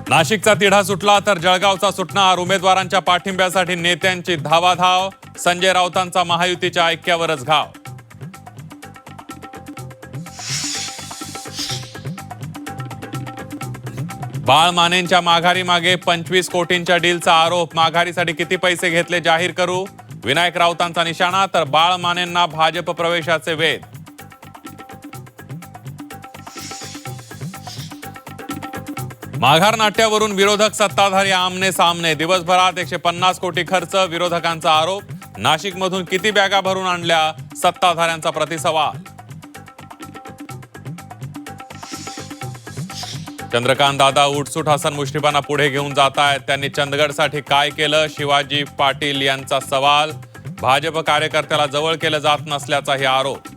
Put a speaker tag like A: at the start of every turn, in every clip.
A: नाशिकचा तिढा सुटला तर जळगावचा सुटणार. उमेदवारांच्या पाठिंब्यासाठी नेत्यांची धावाधाव. संजय राऊतांचा महायुतीच्या ऐक्यावरच घाव. बाळ मानेंच्या माघारी मागे 25 कोटींच्या डीलचा आरोप. माघारीसाठी किती पैसे घेतले जाहीर करू. विनायक राऊतांचा निशाणा तर बाळ मानेंना भाजप प्रवेशाचे वेध. माघार नाट्यावरून विरोधक सत्ताधारी आमने सामने. दिवसभरात 150 कोटी खर्च. विरोधकांचा आरोप. नाशिकमधून किती बॅगा भरून आणल्या. सत्ताधाऱ्यांचा प्रतिसवाल. चंद्रकांत दादा उठसूट हसन मुश्रीफांना पुढे घेऊन जात आहेत. त्यांनी चंदगडसाठी काय केलं. शिवाजी पाटील यांचा सवाल. भाजप कार्यकर्त्याला जवळ केलं जात नसल्याचाही आरोप.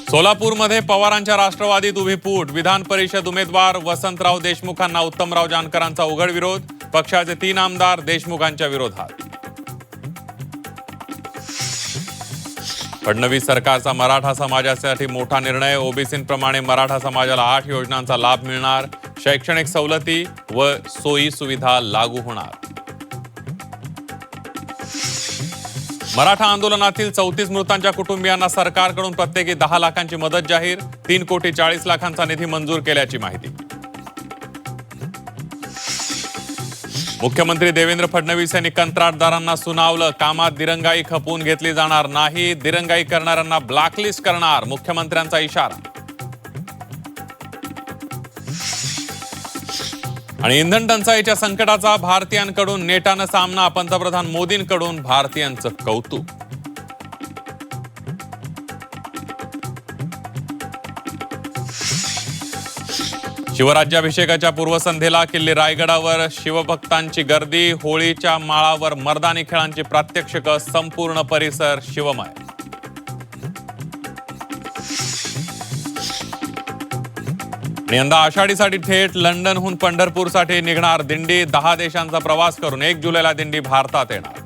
A: सोलापूरमध्ये पवारांच्या राष्ट्रवादीत उभी फूट. विधान परिषद उमेदवार वसंतराव देशमुखांना उत्तमराव जानकरांचा उघड विरोध. पक्षाचे 3 आमदार देशमुखांच्या विरोधात. फडणवीस सरकारचा मराठा समाजासाठी मोठा निर्णय. ओबीसींप्रमाणे मराठा समाजाला 8 योजनांचा लाभ मिळणार. शैक्षणिक सवलती व सोयी सुविधा लागू होणार. मराठा आंदोलनातील 34 मृतांच्या कुटुंबियांना सरकारकडून प्रत्येकी 10 लाखांची मदत जाहीर. 3 कोटी 40 लाखांचा निधी मंजूर केल्याची माहिती. मुख्यमंत्री देवेंद्र फडणवीस यांनी कंत्राटदारांना सुनावलं. कामात दिरंगाई खपवून घेतली जाणार नाही. दिरंगाई करणाऱ्यांना ब्लॅकलिस्ट करणार. मुख्यमंत्र्यांचा इशारा. आणि इंधन टंचाईच्या संकटाचा भारतीयांकडून नेटानं सामना. पंतप्रधान मोदींकडून भारतीयांचं कौतुक. शिवराज्याभिषेकाच्या पूर्वसंध्येला किल्ले रायगडावर शिवभक्तांची गर्दी. होळीच्या माळावर मर्दानी खेळांची प्रात्यक्षिक. संपूर्ण परिसर शिवमय. आणि यंदा आषाढीसाठी थेट लंडनहून पंढरपूरसाठी निघणार दिंडी. 10 देशांचा प्रवास करून 1 जुलैला दिंडी भारतात येणार.